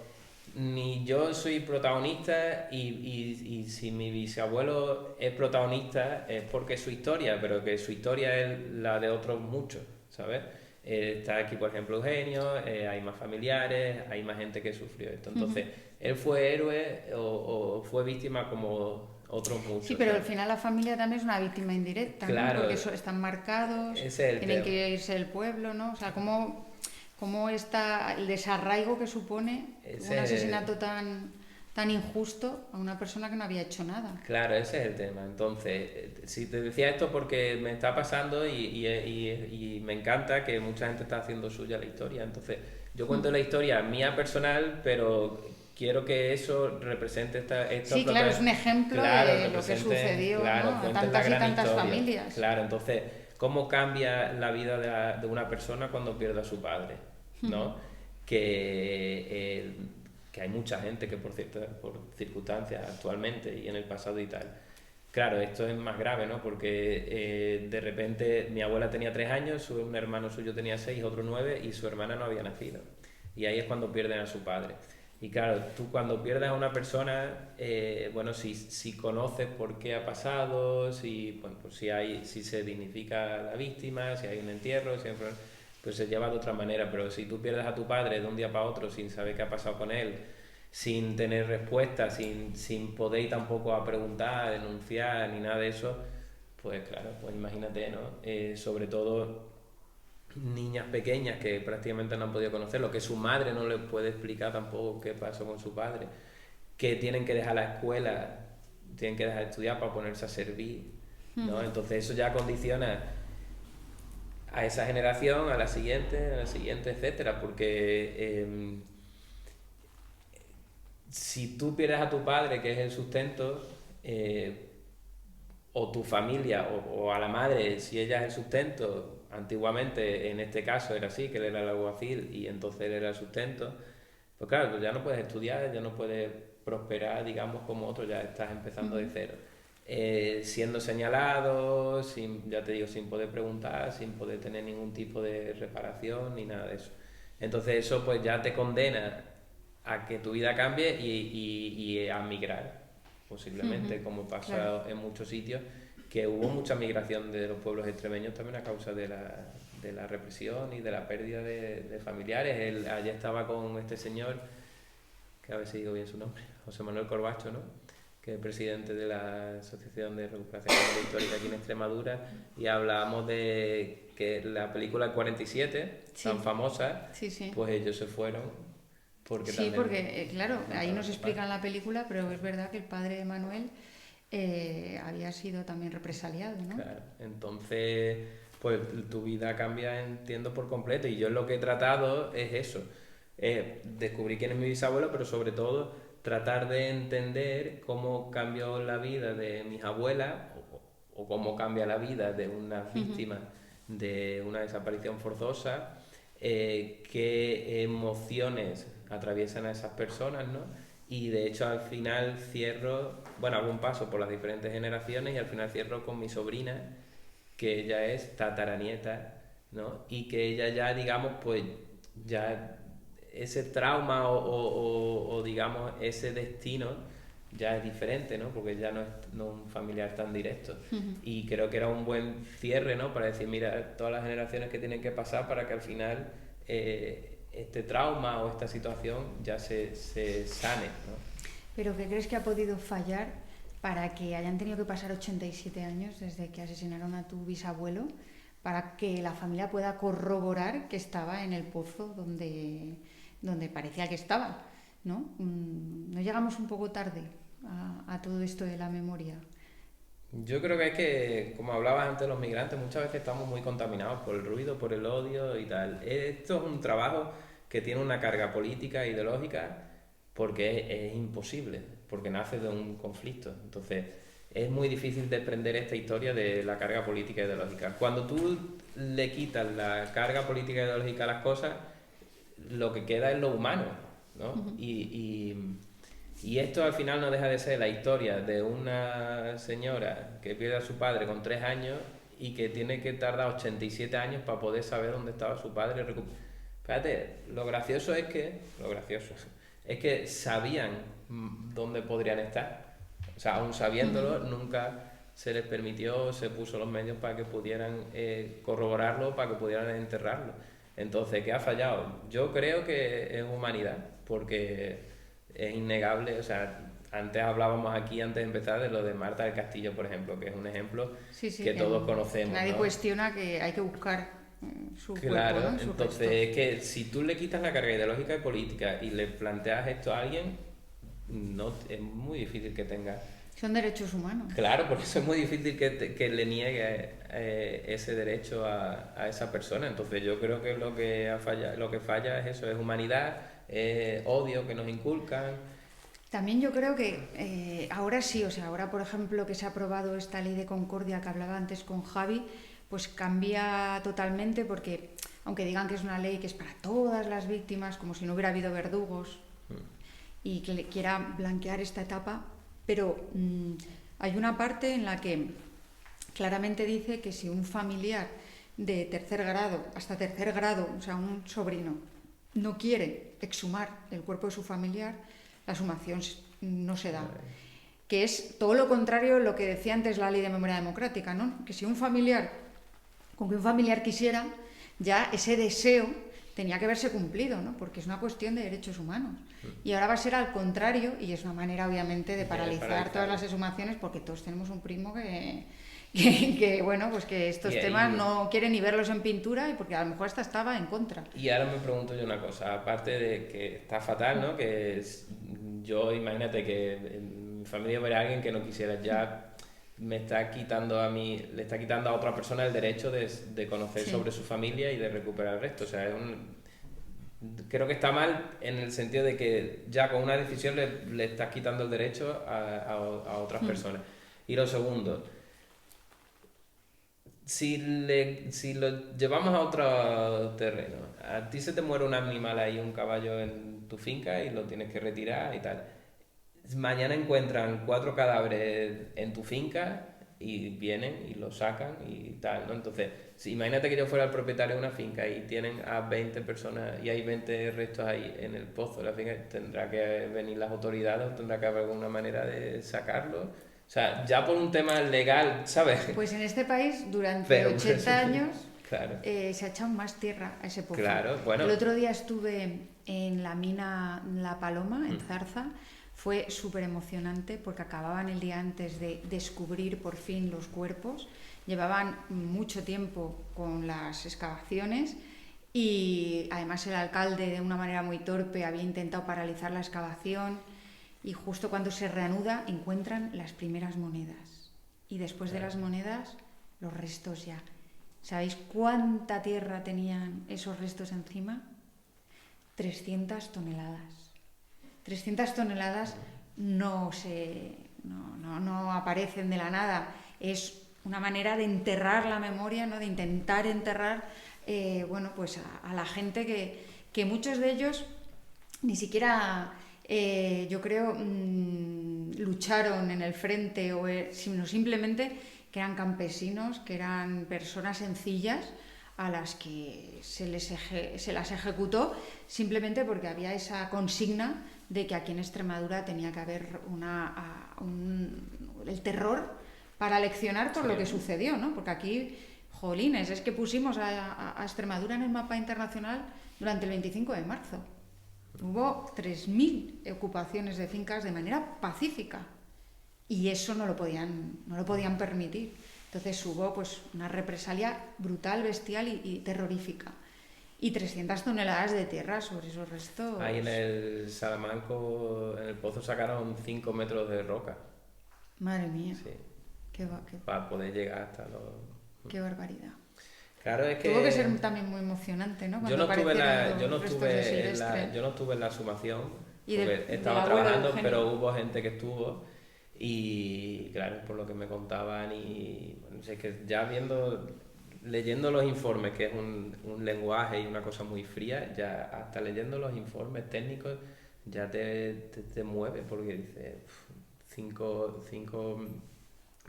ni yo soy protagonista, y si mi bisabuelo es protagonista es porque es su historia, pero que su historia es la de otros muchos, ¿sabes? Está aquí, por ejemplo, Eugenio, hay más familiares, hay más gente que sufrió esto. Entonces, él fue héroe o fue víctima como otros muchos. Sí, pero ¿sabes? al final la familia también es una víctima indirecta, Claro, ¿no? Porque están marcados, tienen tema. que irse del pueblo, ¿no? O sea, ¿cómo está el desarraigo que supone un asesinato tan injusto a una persona que no había hecho nada? Claro, ese es el tema. Entonces, si te decía esto porque me está pasando y me encanta que mucha gente está haciendo suya la historia. Entonces, yo cuento la historia mía personal, pero quiero que eso represente esta sí, claro, es un ejemplo de lo que sucedió, claro, ¿no? A tantas y tantas historia. familias. Claro, entonces, ¿cómo cambia la vida de una persona cuando pierde a su padre? ¿No? Que hay mucha gente que por circunstancias actualmente y en el pasado y tal. Claro, esto es más grave, ¿no? Porque de repente mi abuela tenía 3 años, un hermano suyo tenía 6, otro 9 y su hermana no había nacido. Y ahí es cuando pierden a su padre. Y claro, tú cuando pierdes a una persona, bueno, si conoces por qué ha pasado, pues si se dignifica a la víctima, si hay un entierro, pues se lleva de otra manera. Pero si tú pierdes a tu padre de un día para otro sin saber qué ha pasado con él, sin tener respuesta, sin poder ir tampoco a preguntar, denunciar, ni nada de eso, pues claro, pues imagínate, ¿no? Sobre todo niñas pequeñas que prácticamente no han podido conocerlo, que su madre no les puede explicar tampoco qué pasó con su padre, que tienen que dejar la escuela, tienen que dejar de estudiar para ponerse a servir, ¿no? Entonces eso ya condiciona a esa generación, a la siguiente, etcétera, porque si tú pierdes a tu padre, que es el sustento, o tu familia, o a la madre, si ella es el sustento, antiguamente en este caso era así, que él era el alguacil y entonces él era el sustento, pues claro, pues ya no puedes estudiar, ya no puedes prosperar, digamos, como otro, ya estás empezando de cero. Siendo señalado, ya te digo, sin poder preguntar, sin poder tener ningún tipo de reparación ni nada de eso. Entonces eso pues ya te condena a que tu vida cambie y a migrar, posiblemente, como pasa claro. En muchos sitios, que hubo mucha migración de los pueblos extremeños también a causa de la represión y de la pérdida de familiares. Allá estaba con este señor, que a ver si digo bien su nombre, José Manuel Corbacho, ¿no?, que es presidente de la Asociación de Recuperación Histórica aquí en Extremadura, y hablábamos de que la película 47, sí, tan famosa, sí, sí, pues ellos se fueron porque sí, porque claro, ahí nos explican la película, pero es verdad que el padre de Manuel había sido también represaliado, ¿no? Claro, entonces pues tu vida cambia, entiendo, por completo, y yo lo que he tratado es eso, descubrir quién es mi bisabuelo, pero sobre todo tratar de entender cómo cambió la vida de mis abuelas o cómo cambia la vida de unas víctimas de una desaparición forzosa, qué emociones atraviesan a esas personas, ¿no? Y de hecho al final hago un paso por las diferentes generaciones y al final cierro con mi sobrina, que ella es tataranieta, ¿no? Y que ella ya, digamos, pues ya ese trauma o digamos ese destino ya es diferente, ¿no? Porque ya no es un familiar tan directo. Y creo que era un buen cierre, ¿no?, para decir, mira, todas las generaciones que tienen que pasar para que al final este trauma o esta situación ya se sane, ¿no? ¿Pero qué crees que ha podido fallar para que hayan tenido que pasar 87 años desde que asesinaron a tu bisabuelo para que la familia pueda corroborar que estaba en el pozo donde parecía que estaba, ¿no? ¿No llegamos un poco tarde a todo esto de la memoria? Yo creo que es que, como hablabas antes, los migrantes muchas veces estamos muy contaminados por el ruido, por el odio y tal. Esto es un trabajo que tiene una carga política e ideológica porque es imposible, porque nace de un conflicto. Entonces, es muy difícil desprender esta historia de la carga política e ideológica. Cuando tú le quitas la carga política e ideológica a las cosas, lo que queda es lo humano, ¿no? Y esto al final no deja de ser la historia de una señora que pierde a su padre con 3 años y que tiene que tardar 87 años para poder saber dónde estaba su padre. Fíjate, lo gracioso es que sabían dónde podrían estar. O sea, aún sabiéndolo, nunca se les permitió, se puso los medios para que pudieran corroborarlo, para que pudieran enterrarlo. Entonces, ¿qué ha fallado? Yo creo que es humanidad, porque es innegable. O sea, antes hablábamos aquí, antes de empezar, de lo de Marta del Castillo, por ejemplo, que es un ejemplo que todos conocemos, nadie, ¿no? cuestiona que hay que buscar su claro, cuerpo, ¿no? Entonces es que si tú le quitas la carga ideológica y política y le planteas esto a alguien, no, es muy difícil que tenga... Son derechos humanos. Claro, por eso es muy difícil que le niegue ese derecho a esa persona. Entonces yo creo que lo que falla es eso, es humanidad, es odio que nos inculcan. También yo creo que ahora sí, o sea, ahora por ejemplo que se ha aprobado esta ley de concordia que hablaba antes con Javi, pues cambia totalmente, porque aunque digan que es una ley que es para todas las víctimas, como si no hubiera habido verdugos, y que quiera blanquear esta etapa, pero hay una parte en la que claramente dice que si un familiar de tercer grado, hasta tercer grado, o sea, un sobrino, no quiere exhumar el cuerpo de su familiar, la exhumación no se da. Que es todo lo contrario a lo que decía antes la ley de memoria democrática, ¿no? Que si un familiar, con que un familiar quisiera, ya ese deseo tenía que verse cumplido, ¿no? Porque es una cuestión de derechos humanos. Y ahora va a ser al contrario, y es una manera obviamente de paralizar todas las exhumaciones, porque todos tenemos un primo que bueno, pues que estos temas no quiere ni verlos en pintura, y porque a lo mejor hasta estaba en contra. Y ahora me pregunto yo una cosa, aparte de que está fatal, ¿no? Yo imagínate que en mi familia hubiera alguien que no quisiera, ya me está quitando a mí, le está quitando a otra persona el derecho de conocer sobre su familia y de recuperar el resto. O sea, creo que está mal en el sentido de que ya con una decisión le estás quitando el derecho a otras personas. Y lo segundo, si lo llevamos a otro terreno, a ti se te muere un animal ahí, un caballo en tu finca y lo tienes que retirar y tal. Mañana encuentran 4 cadáveres en tu finca y vienen y lo sacan y tal, ¿no? Entonces, imagínate que yo fuera el propietario de una finca y tienen a 20 personas y hay 20 restos ahí en el pozo de la finca, tendrá que venir las autoridades o tendrá que haber alguna manera de sacarlo. O sea, ya por un tema legal, ¿sabes? Pues en este país, durante 80 años, claro. Se ha echado más tierra a ese pozo. Claro, bueno. El otro día estuve en la mina La Paloma, en Zarza. Fue súper emocionante porque acababan el día antes de descubrir por fin los cuerpos. Llevaban mucho tiempo con las excavaciones y además el alcalde, de una manera muy torpe, había intentado paralizar la excavación, y justo cuando se reanuda encuentran las primeras monedas. Y después de las monedas, los restos ya. ¿Sabéis cuánta tierra tenían esos restos encima? 300 toneladas. 300 toneladas no aparecen de la nada. Es una manera de enterrar la memoria, ¿no? De intentar enterrar pues a la gente que muchos de ellos ni siquiera, yo creo, lucharon en el frente, sino simplemente que eran campesinos, que eran personas sencillas a las que se las ejecutó simplemente porque había esa consigna de que aquí en Extremadura tenía que haber el terror para leccionar por lo que sucedió, ¿no? Porque aquí, jolines, es que pusimos a Extremadura en el mapa internacional durante el 25 de marzo. Hubo 3.000 ocupaciones de fincas de manera pacífica y eso no lo podían permitir. Entonces hubo pues una represalia brutal, bestial y terrorífica. Y 300 toneladas de tierra sobre esos restos. Ahí en el Salamanco, en el pozo, sacaron 5 metros de roca. Madre mía. Sí. Para poder llegar hasta los... Qué barbaridad. Claro, es que... Tuvo que ser también muy emocionante, ¿no? Yo no estuve en la sumación, porque estaba trabajando, pero hubo gente que estuvo. Y claro, por lo que me contaban y bueno, es que ya leyendo los informes, que es un lenguaje y una cosa muy fría, ya hasta leyendo los informes técnicos ya te mueve, porque dice 5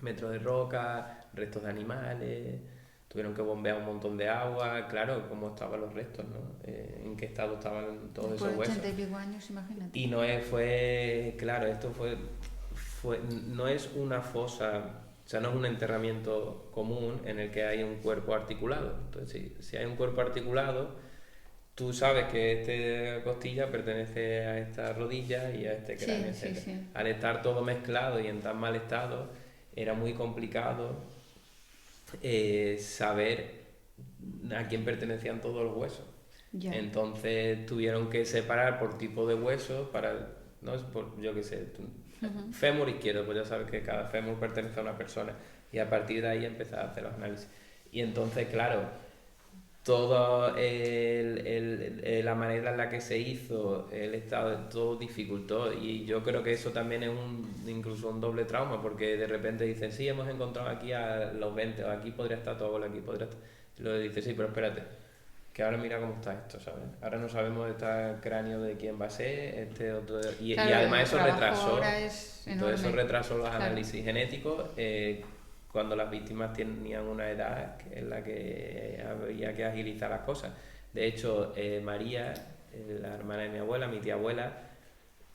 metros de roca, restos de animales, tuvieron que bombear un montón de agua, claro, cómo estaban los restos, ¿no? En qué estado estaban todos esos huesos. 80 y pico años, imagínate. Y no es una fosa, o sea, no es un enterramiento común en el que hay un cuerpo articulado. Entonces, si hay un cuerpo articulado, tú sabes que esta costilla pertenece a esta rodilla y a este cráneo, etc. Sí. Al estar todo mezclado y en tan mal estado, era muy complicado saber a quién pertenecían todos los huesos. Ya. Entonces tuvieron que separar por tipo de hueso yo qué sé, fémur izquierdo, pues ya sabes que cada fémur pertenece a una persona y a partir de ahí empezar a hacer los análisis. Y entonces, claro, toda la manera en la que se hizo el estado, todo dificultó, y yo creo que eso también es incluso un doble trauma, porque de repente dicen, sí, hemos encontrado aquí a los 20, o aquí podría estar tu abuela, aquí podría estar... Y luego dices, sí, pero espérate, que ahora mira cómo está esto, ¿sabes? Ahora no sabemos el cráneo de quién va a ser, otro... Y además eso retrasó los análisis genéticos, cuando las víctimas tenían una edad en la que había que agilizar las cosas. De hecho, María, la hermana de mi abuela, mi tía abuela,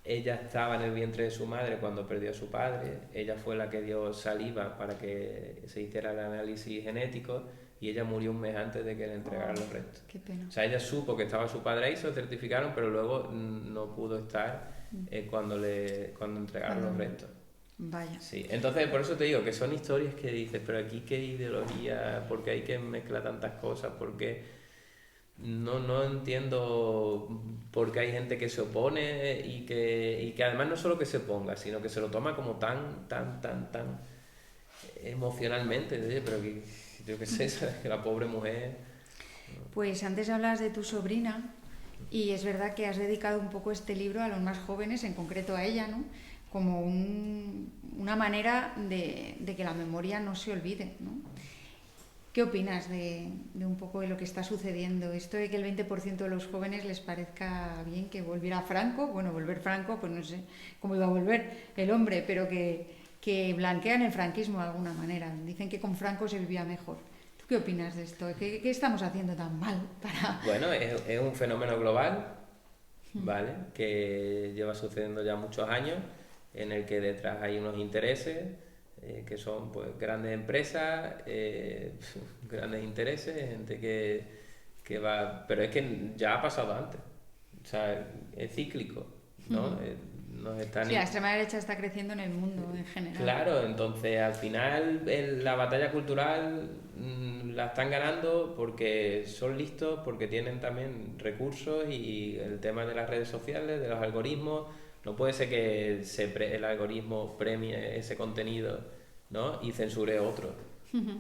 ella estaba en el vientre de su madre cuando perdió a su padre. Ella fue la que dio saliva para que se hiciera el análisis genético. y ella murió un mes antes de que le entregaran los restos. Qué pena. O sea, ella supo que estaba su padre ahí, se lo certificaron, pero luego no pudo estar cuando entregaron los restos. Vaya. Sí, entonces por eso te digo que son historias que dices, pero aquí qué ideología, ¿por qué hay que mezclar tantas cosas? Porque no entiendo por qué hay gente que se opone y que además no solo que se oponga, sino que se lo toma como tan emocionalmente. Oye, pero que, yo qué sé, ¿sabes? Que la pobre mujer... Pues antes hablas de tu sobrina y es verdad que has dedicado un poco este libro a los más jóvenes, en concreto a ella, ¿no? Como una manera de que la memoria no se olvide, ¿no? ¿Qué opinas de un poco de lo que está sucediendo? Esto de que el 20% de los jóvenes les parezca bien que volviera Franco, bueno, volver Franco, pues no sé cómo iba a volver el hombre, pero que blanquean el franquismo de alguna manera. Dicen que con Franco se vivía mejor. ¿Tú qué opinas de esto? ¿Qué estamos haciendo tan mal para...? Bueno, es un fenómeno global, ¿vale? Que lleva sucediendo ya muchos años, en el que detrás hay unos intereses que son pues grandes empresas, grandes intereses, gente que va... Pero es que ya ha pasado antes, o sea, es cíclico, ¿no? Sí, la extrema derecha está creciendo en el mundo en general. Claro, entonces al final la batalla cultural la están ganando porque son listos, porque tienen también recursos y el tema de las redes sociales, de los algoritmos. No puede ser que el algoritmo premie ese contenido, ¿no? Y censure otro,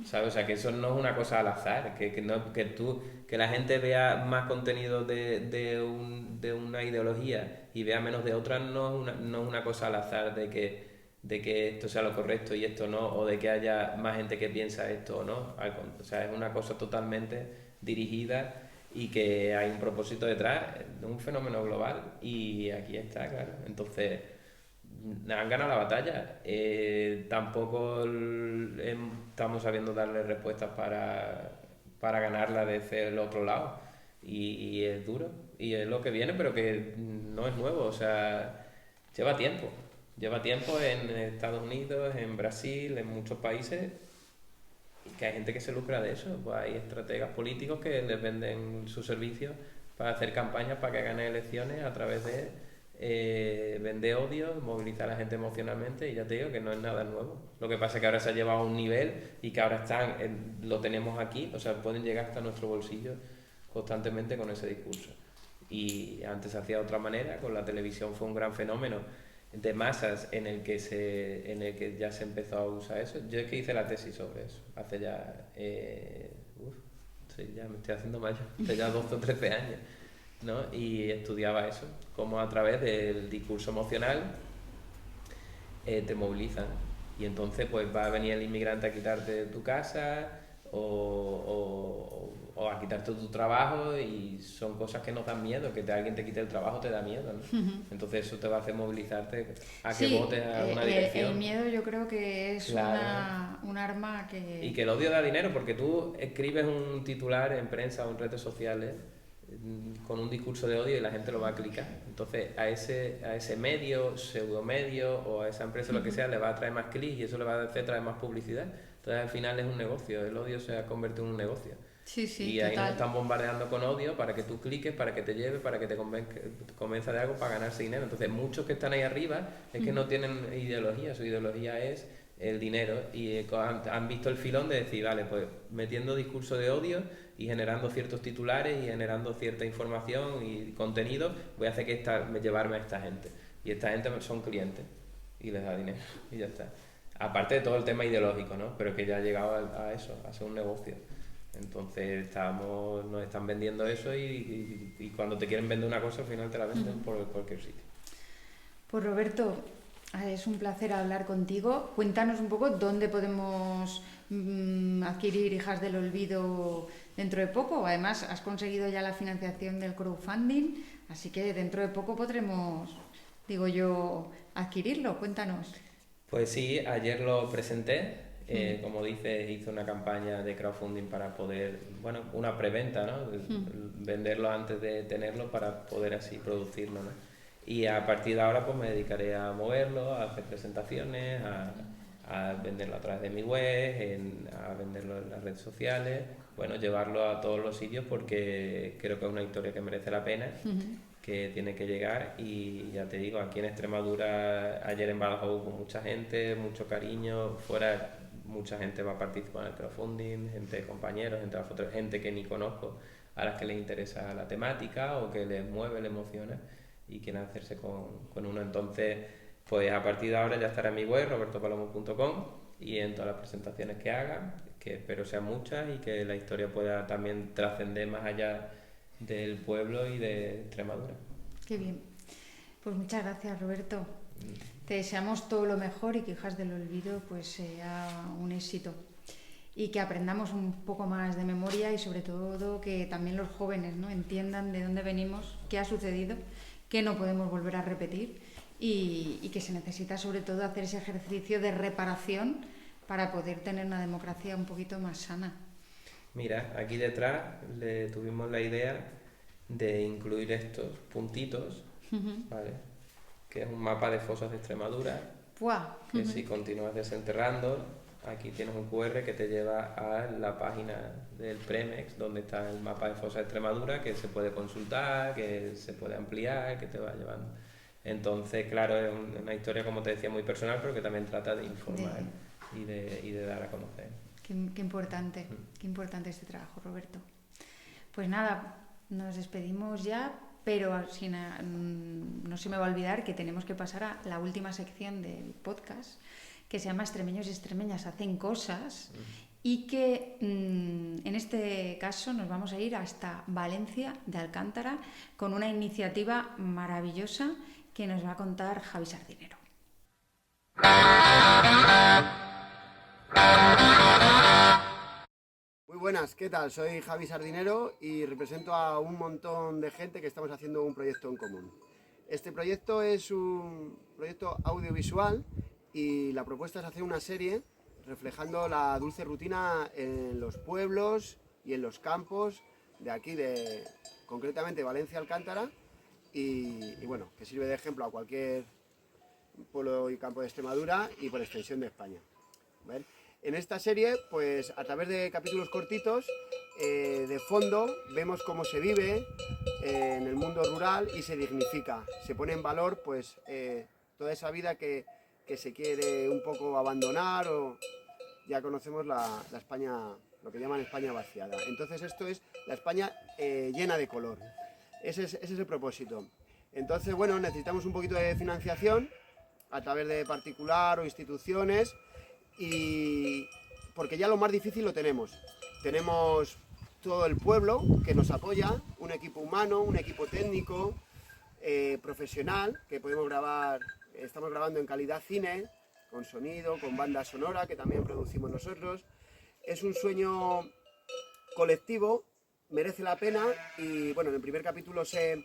¿sabes? O sea, que eso no es una cosa al azar, que la gente vea más contenido de una ideología y vea menos de otra no es una cosa al azar de que esto sea lo correcto y esto no, o de que haya más gente que piensa esto o no. O sea, es una cosa totalmente dirigida y que hay un propósito detrás, de un fenómeno global, y aquí está, claro. Entonces, han ganado la batalla. Tampoco estamos sabiendo darle respuestas para ganarla desde el otro lado. Y es duro, y es lo que viene, pero que no es nuevo, o sea, lleva tiempo. Lleva tiempo en Estados Unidos, en Brasil, en muchos países, que hay gente que se lucra de eso. Pues hay estrategas políticos que les venden sus servicios para hacer campañas para que ganen elecciones a través de vender odio, movilizar a la gente emocionalmente, y ya te digo que no es nada nuevo. Lo que pasa es que ahora se ha llevado a un nivel y que ahora lo tenemos aquí, o sea, pueden llegar hasta nuestro bolsillo constantemente con ese discurso. Y antes se hacía de otra manera, con la televisión fue un gran fenómeno de masas en el que ya se empezó a usar eso. Yo es que hice la tesis sobre eso hace ya sí, ya me estoy haciendo mayor, hace ya 12 o 13 años, ¿no? Y estudiaba eso, cómo a través del discurso emocional te movilizan, y entonces pues va a venir el inmigrante a quitarte tu casa o a quitarte tu trabajo, y son cosas que nos dan miedo, que alguien te quite el trabajo te da miedo, ¿no? Entonces eso te va a hacer movilizarte a que votes a una dirección. El miedo yo creo que es Claro. un arma que... Y que el odio da dinero, porque tú escribes un titular en prensa o en redes sociales con un discurso de odio y la gente lo va a clicar. Entonces a ese medio, pseudomedio, o a esa empresa, lo que sea, le va a traer más clics y eso le va a hacer traer más publicidad. Entonces al final es un negocio, el odio se ha convertido en un negocio. Sí, y ahí nos están bombardeando con odio para que tú cliques, para que te lleve, para que te convenza de algo, para ganarse dinero. Entonces muchos que están ahí arriba es que no tienen ideología, su ideología es el dinero, y han visto el filón de decir, vale, pues metiendo discurso de odio y generando ciertos titulares y generando cierta información y contenido, voy a hacer llevarme a esta gente, y esta gente son clientes y les da dinero y ya está. Aparte de todo el tema ideológico, ¿no? Pero que ya ha llegado a eso, a ser un negocio. Entonces nos están vendiendo eso, y cuando te quieren vender una cosa al final te la venden por cualquier sitio. Pues Roberto, es un placer hablar contigo. Cuéntanos un poco dónde podemos adquirir Hijas del Olvido dentro de poco. Además, has conseguido ya la financiación del crowdfunding, así que dentro de poco podremos, digo yo, adquirirlo. Cuéntanos. Pues sí, ayer lo presenté. Como dices, hice una campaña de crowdfunding para poder, bueno, una preventa, ¿no? Venderlo antes de tenerlo para poder así producirlo, ¿no? Y a partir de ahora pues me dedicaré a moverlo, a hacer presentaciones, a a venderlo a través de mi web, a venderlo en las redes sociales, bueno, llevarlo a todos los sitios porque creo que es una historia que merece la pena, que tiene que llegar. Y ya te digo, aquí en Extremadura, ayer en Badajoz hubo mucha gente, mucho cariño, fuera mucha gente va a participar en el crowdfunding, gente, compañeros, gente que ni conozco, a las que les interesa la temática o que les mueve, les emociona y quieren hacerse con uno. Entonces, pues a partir de ahora ya estará en mi web, robertopalomo.com, y en todas las presentaciones que haga, que espero sean muchas y que la historia pueda también trascender más allá del pueblo y de Extremadura. Qué bien. Pues muchas gracias, Roberto. Te deseamos todo lo mejor y que Hijas del Olvido pues sea un éxito. Y que aprendamos un poco más de memoria y sobre todo que también los jóvenes, ¿no?, entiendan de dónde venimos, qué ha sucedido, qué no podemos volver a repetir y que se necesita sobre todo hacer ese ejercicio de reparación para poder tener una democracia un poquito más sana. Mira, aquí detrás le tuvimos la idea de incluir estos puntitos, ¿vale?, que es un mapa de fosas de Extremadura, que si continúas desenterrando, aquí tienes un QR que te lleva a la página del Premex, donde está el mapa de fosas de Extremadura, que se puede consultar, que se puede ampliar, que te va llevando. Entonces, claro, es una historia, como te decía, muy personal, pero que también trata de informar y de dar a conocer. Qué importante este trabajo, Roberto. Pues nada, nos despedimos ya, pero no se me va a olvidar que tenemos que pasar a la última sección del podcast, que se llama Extremeños y Extremeñas hacen cosas, y que en este caso nos vamos a ir hasta Valencia de Alcántara con una iniciativa maravillosa que nos va a contar Javi Sardinero. Muy buenas, ¿qué tal? Soy Javi Sardinero y represento a un montón de gente que estamos haciendo un proyecto en común. Este proyecto es un proyecto audiovisual y la propuesta es hacer una serie reflejando la dulce rutina en los pueblos y en los campos de aquí, concretamente Valencia Alcántara, y bueno, que sirve de ejemplo a cualquier pueblo y campo de Extremadura y por extensión de España. ¿Vale? En esta serie, pues a través de capítulos cortitos, de fondo vemos cómo se vive en el mundo rural y se dignifica, se pone en valor pues toda esa vida que se quiere un poco abandonar, o ya conocemos la España, lo que llaman España vaciada. Entonces esto es la España llena de color. Ese es el propósito. Entonces, bueno, necesitamos un poquito de financiación a través de particular o instituciones, y porque ya lo más difícil lo tenemos. Tenemos todo el pueblo que nos apoya, un equipo humano, un equipo técnico, profesional, que podemos grabar, estamos grabando en calidad cine, con sonido, con banda sonora, que también producimos nosotros. Es un sueño colectivo, merece la pena, y bueno, en el primer capítulo se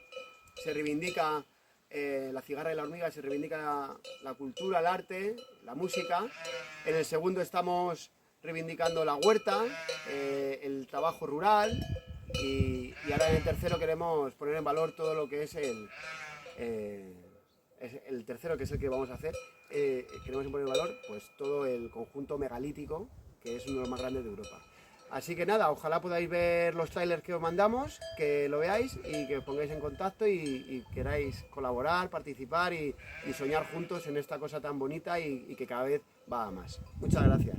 reivindica la cigarra y la hormiga, se reivindica la cultura, el arte, la música. En el segundo estamos reivindicando la huerta, el trabajo rural, y ahora en el tercero queremos poner en valor todo lo que es el tercero, que es el que vamos a hacer. Queremos poner en valor pues todo el conjunto megalítico, que es uno de los más grandes de Europa. Así que nada, ojalá podáis ver los trailers que os mandamos, que lo veáis y que os pongáis en contacto y queráis colaborar, participar y soñar juntos en esta cosa tan bonita y que cada vez va a más. Muchas gracias.